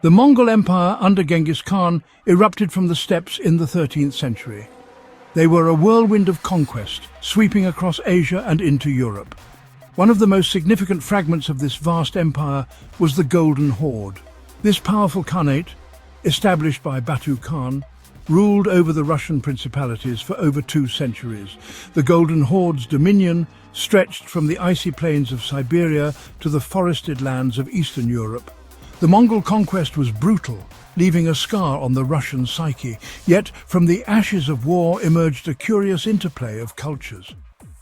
The Mongol Empire under Genghis Khan erupted from the steppes in the 13th century. They were a whirlwind of conquest, sweeping across Asia and into Europe. One of the most significant fragments of this vast empire was the Golden Horde. This powerful khanate, established by Batu Khan, ruled over the Russian principalities for over 2 centuries. The Golden Horde's dominion stretched from the icy plains of Siberia to the forested lands of Eastern Europe. The Mongol conquest was brutal, leaving a scar on the Russian psyche. Yet, from the ashes of war emerged a curious interplay of cultures.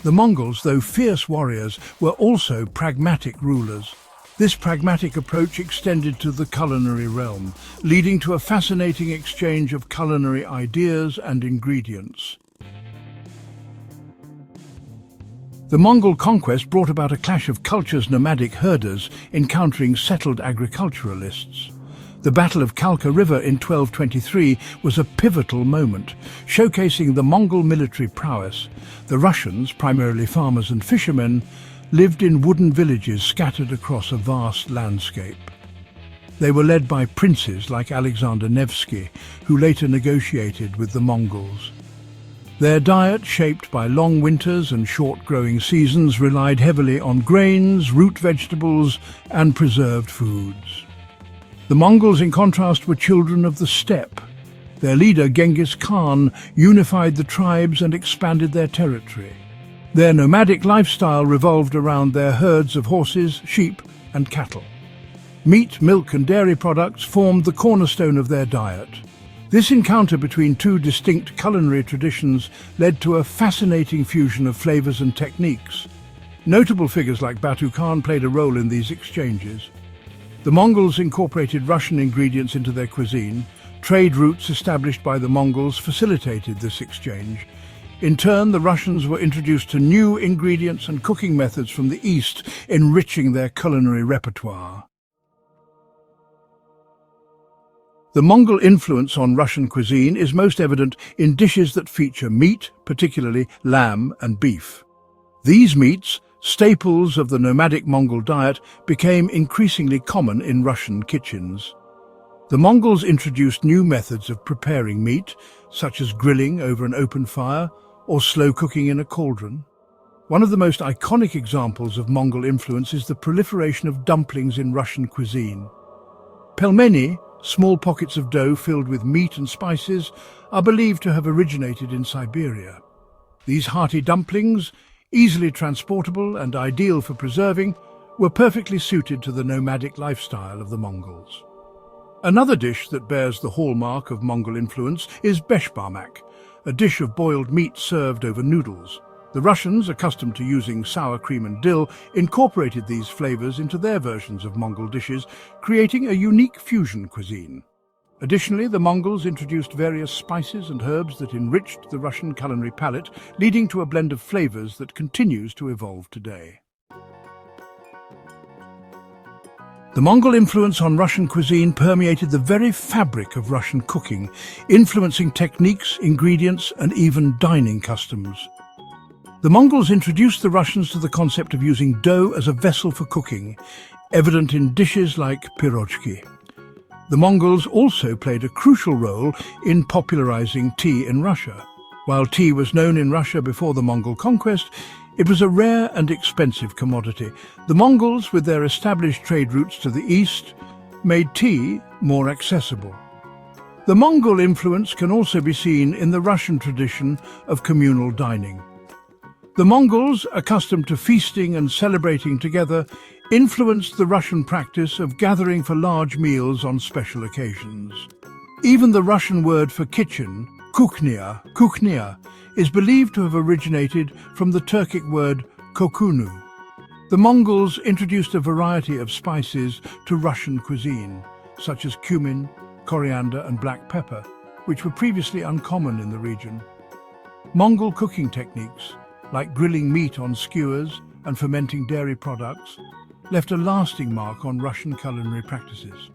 The Mongols, though fierce warriors, were also pragmatic rulers. This pragmatic approach extended to the culinary realm, leading to a fascinating exchange of culinary ideas and ingredients. The Mongol conquest brought about a clash of cultures: nomadic herders encountering settled agriculturalists. The Battle of Kalka River in 1223 was a pivotal moment, showcasing the Mongol military prowess. The Russians, primarily farmers and fishermen, lived in wooden villages scattered across a vast landscape. They were led by princes like Alexander Nevsky, who later negotiated with the Mongols. Their diet, shaped by long winters and short growing seasons, relied heavily on grains, root vegetables, and preserved foods. The Mongols, in contrast, were children of the steppe. Their leader, Genghis Khan, unified the tribes and expanded their territory. Their nomadic lifestyle revolved around their herds of horses, sheep, and cattle. Meat, milk, and dairy products formed the cornerstone of their diet. This encounter between 2 distinct culinary traditions led to a fascinating fusion of flavors and techniques. Notable figures like Batu Khan played a role in these exchanges. The Mongols incorporated Russian ingredients into their cuisine. Trade routes established by the Mongols facilitated this exchange. In turn, the Russians were introduced to new ingredients and cooking methods from the East, enriching their culinary repertoire. The Mongol influence on Russian cuisine is most evident in dishes that feature meat, particularly lamb and beef. These meats, staples of the nomadic Mongol diet, became increasingly common in Russian kitchens. The Mongols introduced new methods of preparing meat, such as grilling over an open fire or slow cooking in a cauldron. One of the most iconic examples of Mongol influence is the proliferation of dumplings in Russian cuisine. Pelmeni, small pockets of dough filled with meat and spices, are believed to have originated in Siberia. These hearty dumplings, easily transportable and ideal for preserving, were perfectly suited to the nomadic lifestyle of the Mongols. Another dish that bears the hallmark of Mongol influence is beshbarmak, a dish of boiled meat served over noodles. The Russians, accustomed to using sour cream and dill, incorporated these flavors into their versions of Mongol dishes, creating a unique fusion cuisine. Additionally, the Mongols introduced various spices and herbs that enriched the Russian culinary palate, leading to a blend of flavors that continues to evolve today. The Mongol influence on Russian cuisine permeated the very fabric of Russian cooking, influencing techniques, ingredients, and even dining customs. The Mongols introduced the Russians to the concept of using dough as a vessel for cooking, evident in dishes like pirojki. The Mongols also played a crucial role in popularizing tea in Russia. While tea was known in Russia before the Mongol conquest, it was a rare and expensive commodity. The Mongols, with their established trade routes to the east, made tea more accessible. The Mongol influence can also be seen in the Russian tradition of communal dining. The Mongols, accustomed to feasting and celebrating together, influenced the Russian practice of gathering for large meals on special occasions. Even the Russian word for kitchen, kuchnia, is believed to have originated from the Turkic word kokunu. The Mongols introduced a variety of spices to Russian cuisine, such as cumin, coriander, and black pepper, which were previously uncommon in the region. Mongol cooking techniques, like grilling meat on skewers and fermenting dairy products, left a lasting mark on Russian culinary practices.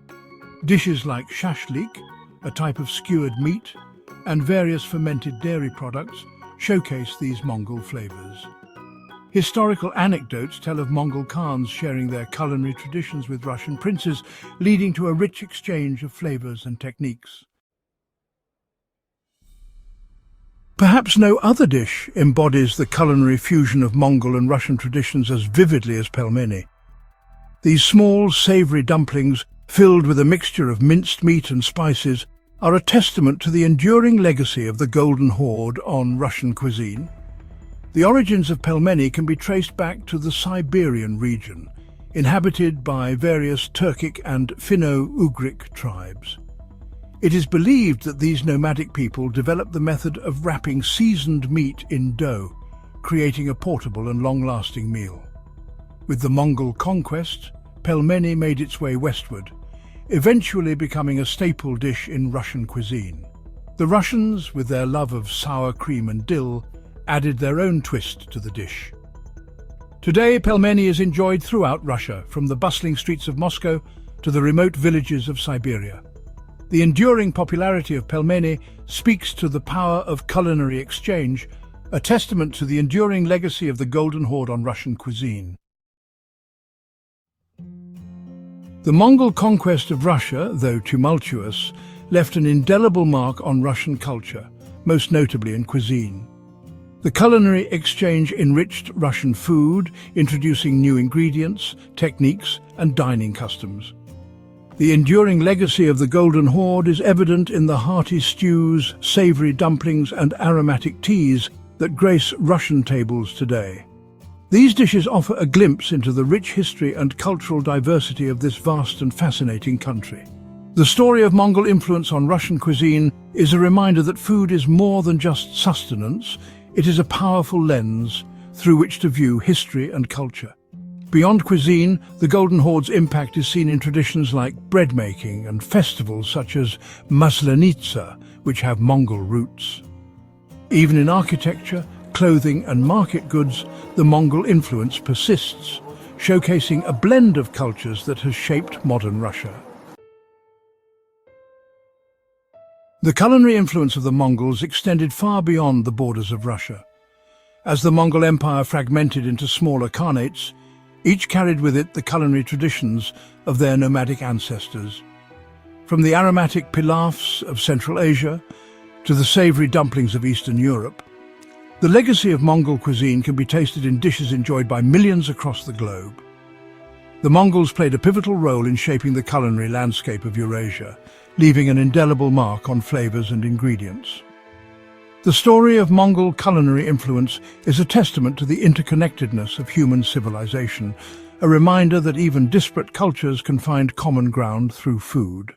Dishes like shashlik, a type of skewered meat, and various fermented dairy products showcase these Mongol flavors. Historical anecdotes tell of Mongol Khans sharing their culinary traditions with Russian princes, leading to a rich exchange of flavors and techniques. Perhaps no other dish embodies the culinary fusion of Mongol and Russian traditions as vividly as pelmeni. These small, savory dumplings, filled with a mixture of minced meat and spices, are a testament to the enduring legacy of the Golden Horde on Russian cuisine. The origins of pelmeni can be traced back to the Siberian region, inhabited by various Turkic and Finno-Ugric tribes. It is believed that these nomadic people developed the method of wrapping seasoned meat in dough, creating a portable and long-lasting meal. With the Mongol conquest, pelmeni made its way westward, eventually becoming a staple dish in Russian cuisine. The Russians, with their love of sour cream and dill, added their own twist to the dish. Today, pelmeni is enjoyed throughout Russia, from the bustling streets of Moscow to the remote villages of Siberia. The enduring popularity of pelmeni speaks to the power of culinary exchange, a testament to the enduring legacy of the Golden Horde on Russian cuisine. The Mongol conquest of Russia, though tumultuous, left an indelible mark on Russian culture, most notably in cuisine. The culinary exchange enriched Russian food, introducing new ingredients, techniques, and dining customs. The enduring legacy of the Golden Horde is evident in the hearty stews, savory dumplings, and aromatic teas that grace Russian tables today. These dishes offer a glimpse into the rich history and cultural diversity of this vast and fascinating country. The story of Mongol influence on Russian cuisine is a reminder that food is more than just sustenance. It is a powerful lens through which to view history and culture. Beyond cuisine, the Golden Horde's impact is seen in traditions like bread making and festivals such as Maslenitsa, which have Mongol roots. Even in architecture, clothing and market goods, the Mongol influence persists, showcasing a blend of cultures that has shaped modern Russia. The culinary influence of the Mongols extended far beyond the borders of Russia. As the Mongol Empire fragmented into smaller khanates, each carried with it the culinary traditions of their nomadic ancestors. From the aromatic pilafs of Central Asia to the savory dumplings of Eastern Europe, the legacy of Mongol cuisine can be tasted in dishes enjoyed by millions across the globe. The Mongols played a pivotal role in shaping the culinary landscape of Eurasia, leaving an indelible mark on flavors and ingredients. The story of Mongol culinary influence is a testament to the interconnectedness of human civilization, a reminder that even disparate cultures can find common ground through food.